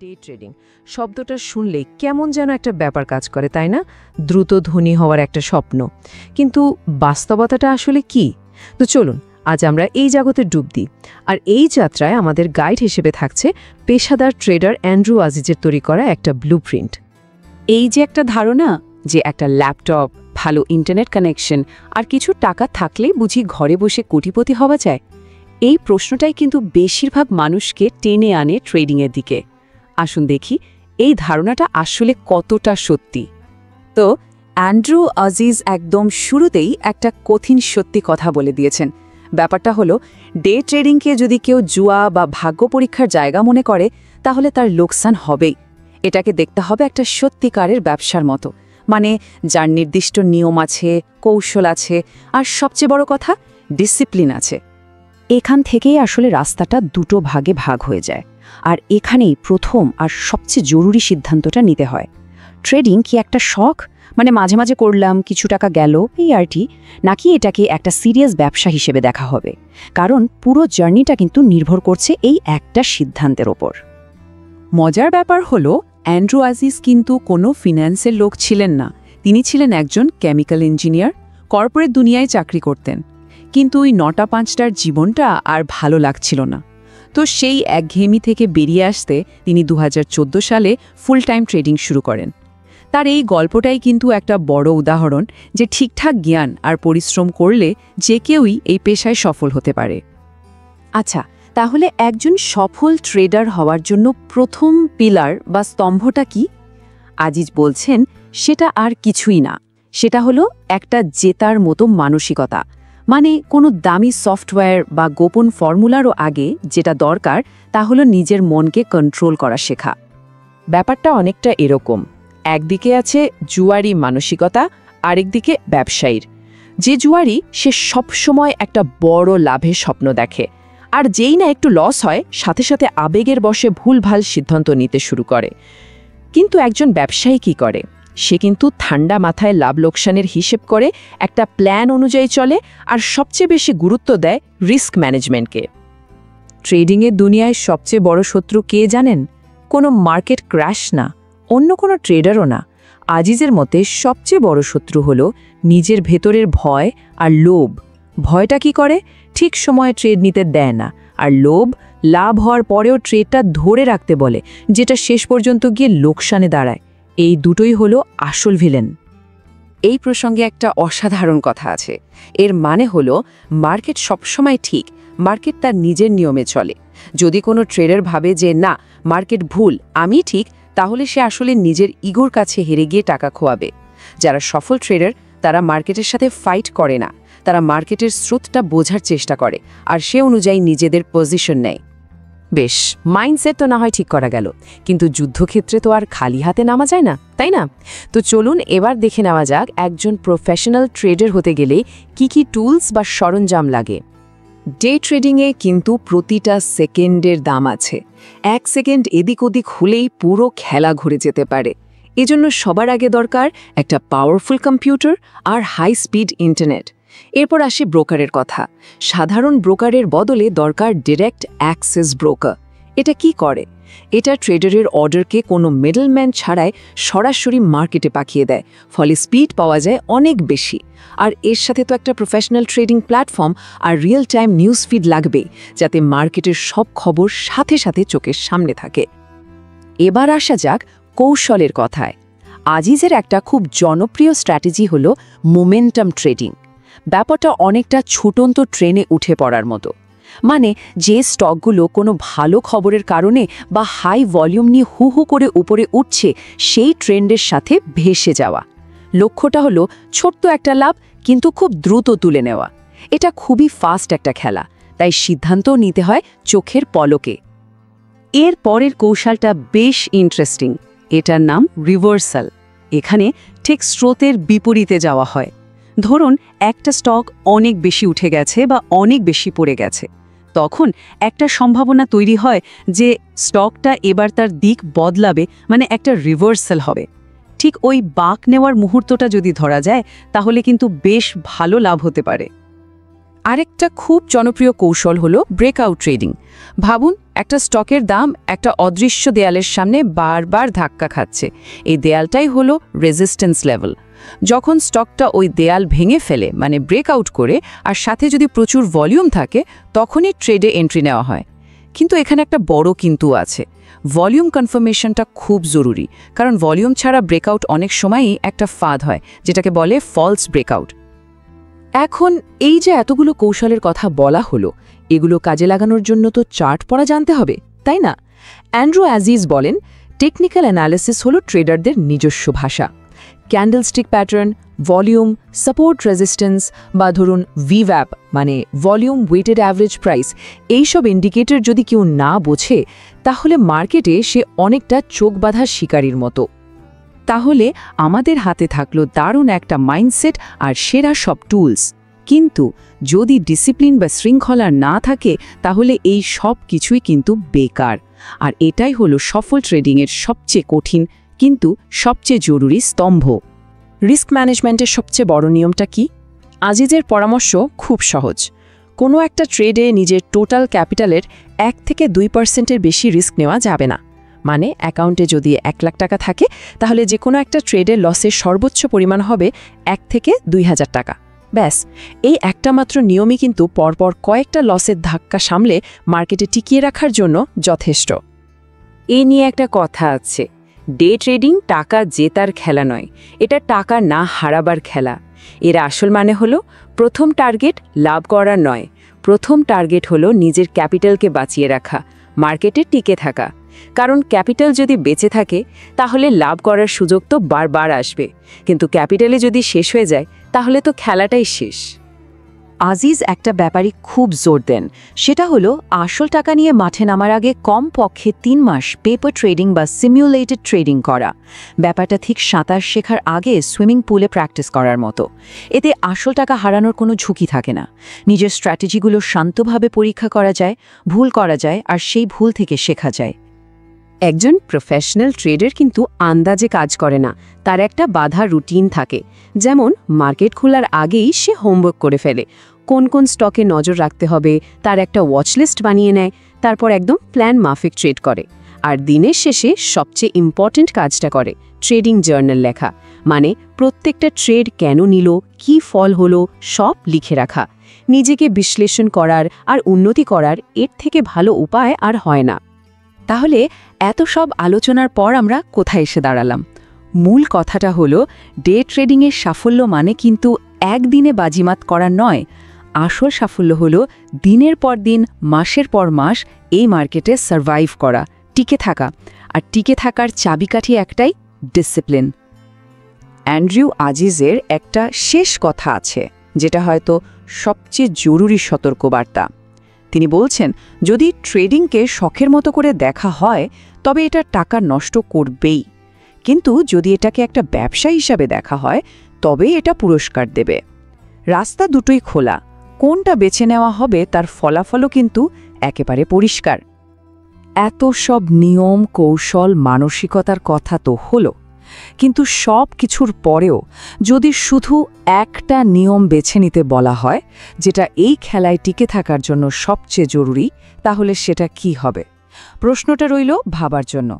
Day trading শব্দটা শুনলেই কেমন যেন একটা ব্যাপার কাজ করে, তাই না? দ্রুত ধনী হওয়ার একটা স্বপ্ন। কিন্তু বাস্তবতাটা আসলে কি? তো চলুন আজ আমরা এই জগতে ডুব দিই। আর এই যাত্রায় আমাদের গাইড হিসেবে থাকছে পেশাদার ট্রেডার অ্যান্ড্রু আজিজের তৈরি করা একটা ব্লুপ্রিন্ট। এই যে একটা ধারণা যে একটা ল্যাপটপ, ভালো ইন্টারনেট কানেকশন আর কিছু টাকা থাকলেই বুঝি ঘরে বসে কোটিপতি হওয়া যায়, এই প্রশ্নটাই কিন্তু বেশিরভাগ মানুষকে টেনে আনে ট্রেডিংয়ের দিকে। আসুন দেখি এই ধারণাটা আসলে কতটা সত্যি। তো অ্যান্ড্রু আজিজ একদম শুরুতেই একটা কঠিন সত্যি কথা বলে দিয়েছেন। ব্যাপারটা হলো, ডে ট্রেডিংকে যদি কেউ জুয়া বা ভাগ্য পরীক্ষার জায়গা মনে করে তাহলে তার লোকসান হবেই। এটাকে দেখতে হবে একটা সত্যিকারের ব্যবসার মতো, মানে যার নির্দিষ্ট নিয়ম আছে, কৌশল আছে, আর সবচেয়ে বড় কথা ডিসিপ্লিন আছে। এখান থেকেই আসলে রাস্তাটা দুটো ভাগে ভাগ হয়ে যায়। আর এখানেই প্রথম আর সবচেয়ে জরুরি সিদ্ধান্তটা নিতে হয়। ট্রেডিং কি একটা শখ, মানে মাঝে মাঝে করলাম, কিছু টাকা গেল, এই আর কি, নাকি এটাকে একটা সিরিয়াস ব্যবসা হিসেবে দেখা হবে? কারণ পুরো জার্নিটা কিন্তু নির্ভর করছে এই একটা সিদ্ধান্তের ওপর। মজার ব্যাপার হলো, অ্যান্ড্রু আজিজ কিন্তু কোনো ফিন্যান্সের লোক ছিলেন না। তিনি ছিলেন একজন কেমিক্যাল ইঞ্জিনিয়ার, কর্পোরেট দুনিয়ায় চাকরি করতেন। কিন্তু ওই ৯টা-৫টার জীবনটা আর ভালো লাগছিল না। তো সেই একঘেয়েমি থেকে বেরিয়ে আসতে তিনি ২০১৪ সালে ফুল টাইম ট্রেডিং শুরু করেন। তার এই গল্পটাই কিন্তু একটা বড় উদাহরণ যে ঠিকঠাক জ্ঞান আর পরিশ্রম করলে যে কেউই এই পেশায় সফল হতে পারে। আচ্ছা, তাহলে একজন সফল ট্রেডার হওয়ার জন্য প্রথম পিলার বা স্তম্ভটা কি? আজিজ বলছেন সেটা আর কিছুই না, সেটা হলো একটা জেতার মতো মানসিকতা। মানে কোনো দামি সফটওয়্যার বা গোপন ফর্মুলারও আগে যেটা দরকার তা হলো নিজের মনকে কন্ট্রোল করা শেখা। ব্যাপারটা অনেকটা এরকম, একদিকে আছে জুয়ারি মানসিকতা, আরেকদিকে ব্যবসায়ীর। যে জুয়ারি সে সবসময় একটা বড় লাভের স্বপ্ন দেখে, আর যেই না একটু লস হয় সাথে সাথে আবেগের বশে ভুলভাল সিদ্ধান্ত নিতে শুরু করে। কিন্তু একজন ব্যবসায়ী কি করে? সে কিন্তু ঠান্ডা মাথায় লাভ লোকসানের হিসেব করে, একটা প্ল্যান অনুযায়ী চলে, আর সবচেয়ে বেশি গুরুত্ব দেয় রিস্ক ম্যানেজমেন্টকে। ট্রেডিংয়ের দুনিয়ায় সবচেয়ে বড় শত্রু কে জানেন? কোনো মার্কেট ক্র্যাশ না, অন্য কোনো ট্রেডারও না। আজিজের মতে সবচেয়ে বড় শত্রু হলো নিজের ভেতরের ভয় আর লোভ। ভয়টা কি করে? ঠিক সময়ে ট্রেড নিতে দেয় না, আর লোভ লাভ হওয়ার পরেও ট্রেডটা ধরে রাখতে বলে, যেটা শেষ পর্যন্ত গিয়ে লোকসানে দাঁড়ায়। এই দুটোই হলো আসল ভিলেন। এই প্রসঙ্গে একটা অসাধারণ কথা আছে। এর মানে হলো, মার্কেট সবসময় ঠিক, মার্কেট তার নিজের নিয়মে চলে। যদি কোনো ট্রেডার ভাবে যে না, মার্কেট ভুল, আমি ঠিক, তাহলে সে আসলে নিজের ইগোর কাছে হেরে গিয়ে টাকা খোয়াবে। যারা সফল ট্রেডার তারা মার্কেটের সাথে ফাইট করে না, তারা মার্কেটের স্রোতটা বোঝার চেষ্টা করে আর সে অনুযায়ী নিজেদের পজিশন নেয়। বেশ, মাইন্ডসেট তো না হয় ঠিক করা গেল, কিন্তু যুদ্ধক্ষেত্রে তো আর খালি হাতে নামা যায় না, তাই না? তো চলুন এবার দেখে নেওয়া যাক একজন প্রফেশনাল ট্রেডার হতে গেলে কি কি টুলস বা সরঞ্জাম লাগে। ডে ট্রেডিংয়ে কিন্তু প্রতিটা সেকেন্ডের দাম আছে। ১ সেকেন্ড এদিক ওদিক হলেই পুরো খেলা ঘুরে যেতে পারে। এজন্য সবার আগে দরকার একটা পাওয়ারফুল কম্পিউটার আর হাই স্পিড ইন্টারনেট। এরপর আসে ব্রোকারের কথা। সাধারণ ব্রোকারের বদলে দরকার ডিরেক্ট অ্যাক্সেস ব্রোকার। এটা কি করে? এটা ট্রেডারের অর্ডারকে কোনো মিডলম্যান ছাড়াই সরাসরি মার্কেটে পাঠিয়ে দেয়, ফলে স্পিড পাওয়া যায় অনেক বেশি। আর এর সাথে তো একটা প্রফেশনাল ট্রেডিং প্ল্যাটফর্ম আর রিয়েল টাইম নিউজ ফিড লাগবে, যাতে মার্কেটের সব খবর সাথে সাথে চোখের সামনে থাকে। এবার আসা যাক কৌশলের কথায়। আজিজের একটা খুব জনপ্রিয় স্ট্র্যাটেজি হলো মোমেন্টাম ট্রেডিং। ব্যাপারটা অনেকটা ছুটন্ত ট্রেনে উঠে পড়ার মতো। মানে যে স্টকগুলো কোনো ভালো খবরের কারণে বা হাই ভলিউম নিয়ে হু হু করে উপরে উঠছে, সেই ট্রেন্ডের সাথে ভেসে যাওয়া। লক্ষ্যটা হলো ছোট্ট একটা লাভ, কিন্তু খুব দ্রুত তুলে নেওয়া। এটা খুবই ফাস্ট একটা খেলা, তাই সিদ্ধান্তও নিতে হয় চোখের পলকে। এর পরের কৌশলটা বেশ ইন্টারেস্টিং। এটার নাম রিভার্সাল। এখানে ঠিক স্রোতের বিপরীতে যাওয়া হয়। ধরুন একটা স্টক অনেক বেশি উঠে গেছে বা অনেক বেশি পড়ে গেছে, তখন একটা সম্ভাবনা তৈরি হয় যে স্টকটা এবার তার দিক বদলাবে, মানে একটা রিভার্সাল হবে। ঠিক ওই বাঁক নেওয়ার মুহূর্তটা যদি ধরা যায় তাহলে কিন্তু বেশ ভালো লাভ হতে পারে। আরেকটা খুব জনপ্রিয় কৌশল হলো ব্রেকআউট ট্রেডিং। ভাবুন একটা স্টকের দাম একটা অদৃশ্য দেয়ালের সামনে বারবার ধাক্কা খাচ্ছে। এই দেয়ালটাই হলো রেজিস্ট্যান্স লেভেল। যখন স্টকটা ওই দেয়াল ভেঙে ফেলে, মানে ব্রেকআউট করে, আর সাথে যদি প্রচুর ভলিউম থাকে, তখনই ট্রেডে এন্ট্রি নেওয়া হয়। কিন্তু এখানে একটা বড় কিন্তু আছে। ভলিউম কনফার্মেশনটা খুব জরুরি, কারণ ভলিউম ছাড়া ব্রেকআউট অনেক সময়ই একটা ফাঁদ হয়, যেটাকে বলে ফলস ব্রেকআউট। এখন এই যে এতগুলো কৌশলের কথা বলা হলো, এগুলো কাজে লাগানোর জন্য তো চার্ট পড়া জানতে হবে, তাই না? অ্যান্ড্রু অ্যাজিজ বলেন, টেকনিক্যাল অ্যানালিসিস হলো ট্রেডারদের নিজস্ব ভাষা। Candlestick pattern, volume, support resistance বা ধরুন ভিভ্যাপ মানে ভলিউম ওয়েটেড অ্যাভারেজ প্রাইস, এইসব ইন্ডিকেটর যদি কেউ না বোঝে, তাহলে মার্কেটে সে অনেকটা চোখ বাঁধা শিকারীর মতো। তাহলে আমাদের হাতে থাকলো দারুণ একটা মাইন্ডসেট আর সেরা সব টুলস। কিন্তু যদি ডিসিপ্লিন বা শৃঙ্খলা না থাকে, তাহলে এই সব কিছুই কিন্তু বেকার। আর এটাই হলো সফল ট্রেডিংয়ের সবচেয়ে কঠিন কিন্তু সবচেয়ে জরুরি স্তম্ভ। রিস্ক ম্যানেজমেন্টের সবচেয়ে বড় নিয়মটা কি? আজিজের পরামর্শ খুব সহজ। কোনো একটা ট্রেডে নিজের টোটাল ক্যাপিটালের 1 থেকে 2% বেশি রিস্ক নেওয়া যাবে না। মানে অ্যাকাউন্টে যদি 1 লাখ টাকা থাকে, তাহলে যে কোনো একটা ট্রেডে লসের সর্বোচ্চ পরিমাণ হবে 1 থেকে 2000 টাকা। ব্যাস, এই একটা মাত্র নিয়মই কিন্তু পরপর কয়েকটা লসের ধাক্কা সামলে মার্কেটে টিকিয়ে রাখার জন্য যথেষ্ট। এ নিয়ে একটা কথা আছে, ডে ট্রেডিং টাকা জেতার খেলা নয়, এটা টাকা না হারাবার খেলা। এর আসল মানে হলো, প্রথম টার্গেট লাভ করার নয়, প্রথম টার্গেট হলো নিজের ক্যাপিটালকে বাঁচিয়ে রাখা, মার্কেটে টিকে থাকা। কারণ ক্যাপিটাল যদি বেঁচে থাকে, তাহলে লাভ করার সুযোগ তো বারবার আসবে, কিন্তু ক্যাপিটালে যদি শেষ হয়ে যায়, তাহলে তো খেলাটাই শেষ। আজিজ একটা ব্যাপারই খুব জোর দেন, সেটা হলো আসল টাকা নিয়ে মাঠে নামার আগে কমপক্ষে 3 মাস পেপার ট্রেডিং বা সিমুলেটেড ট্রেডিং করা। ব্যাপারটা ঠিক সাঁতার শেখার আগে সুইমিং পুলে প্র্যাকটিস করার মতো। এতে আসল টাকা হারানোর কোনো ঝুঁকি থাকে না। নিজের স্ট্র্যাটেজিগুলো শান্তভাবে পরীক্ষা করা যায়, ভুল করা যায়, আর সেই ভুল থেকে শেখা যায়। একজন প্রফেশনাল ট্রেডার কিন্তু আন্দাজে কাজ করে না, তার একটা বাঁধা রুটিন থাকে। যেমন মার্কেট খোলার আগেই সে হোমওয়ার্ক করে ফেলে, কোন কোন স্টকে নজর রাখতে হবে তার একটা ওয়াচলিস্ট বানিয়ে নেয়, তারপর একদম প্ল্যান মাফিক ট্রেড করে। আর দিনের শেষে সবচেয়ে ইম্পর্ট্যান্ট কাজটা করে, ট্রেডিং জার্নাল লেখা। মানে প্রত্যেকটা ট্রেড কেন নিল, কি ফল হলো, সব লিখে রাখা। নিজেকে বিশ্লেষণ করার আর উন্নতি করার এর থেকে ভালো উপায় আর হয় না। তাহলে এত সব আলোচনার পর আমরা কোথায় এসে দাঁড়ালাম? মূল কথাটা হলো, ডে ট্রেডিংয়ের সাফল্য মানে কিন্তু একদিনে বাজিমাত করা নয়। আসল সাফল্য হলো দিনের পর দিন, মাসের পর মাস এই মার্কেটে সারভাইভ করা, টিকে থাকা। আর টিকে থাকার চাবিকাঠি একটাই, ডিসিপ্লিন। অ্যান্ড্রু আজিজের একটা শেষ কথা আছে, যেটা হয়তো সবচেয়ে জরুরি সতর্কবার্তা। তিনি বলছেন, যদি ট্রেডিংকে শখের মতো করে দেখা হয়, তবে এটা টাকা নষ্ট করবেই। কিন্তু যদি এটাকে একটা ব্যবসা হিসাবে দেখা হয়, তবে এটা পুরস্কার দেবে। রাস্তা দুটোই খোলা, কোনটা বেছে নেওয়া হবে তার ফলাফলও কিন্তু একেবারে পরিষ্কার। এত সব নিয়ম, কৌশল, মানসিকতার কথা তো হলো, কিন্তু সব কিছুর পরেও যদি শুধু একটা নিয়ম বেছে নিতে বলা হয়, যেটা এই খেলায় টিকে থাকার জন্য সবচেয়ে জরুরি, তাহলে সেটা কি হবে? প্রশ্নটা রইল ভাবার জন্য।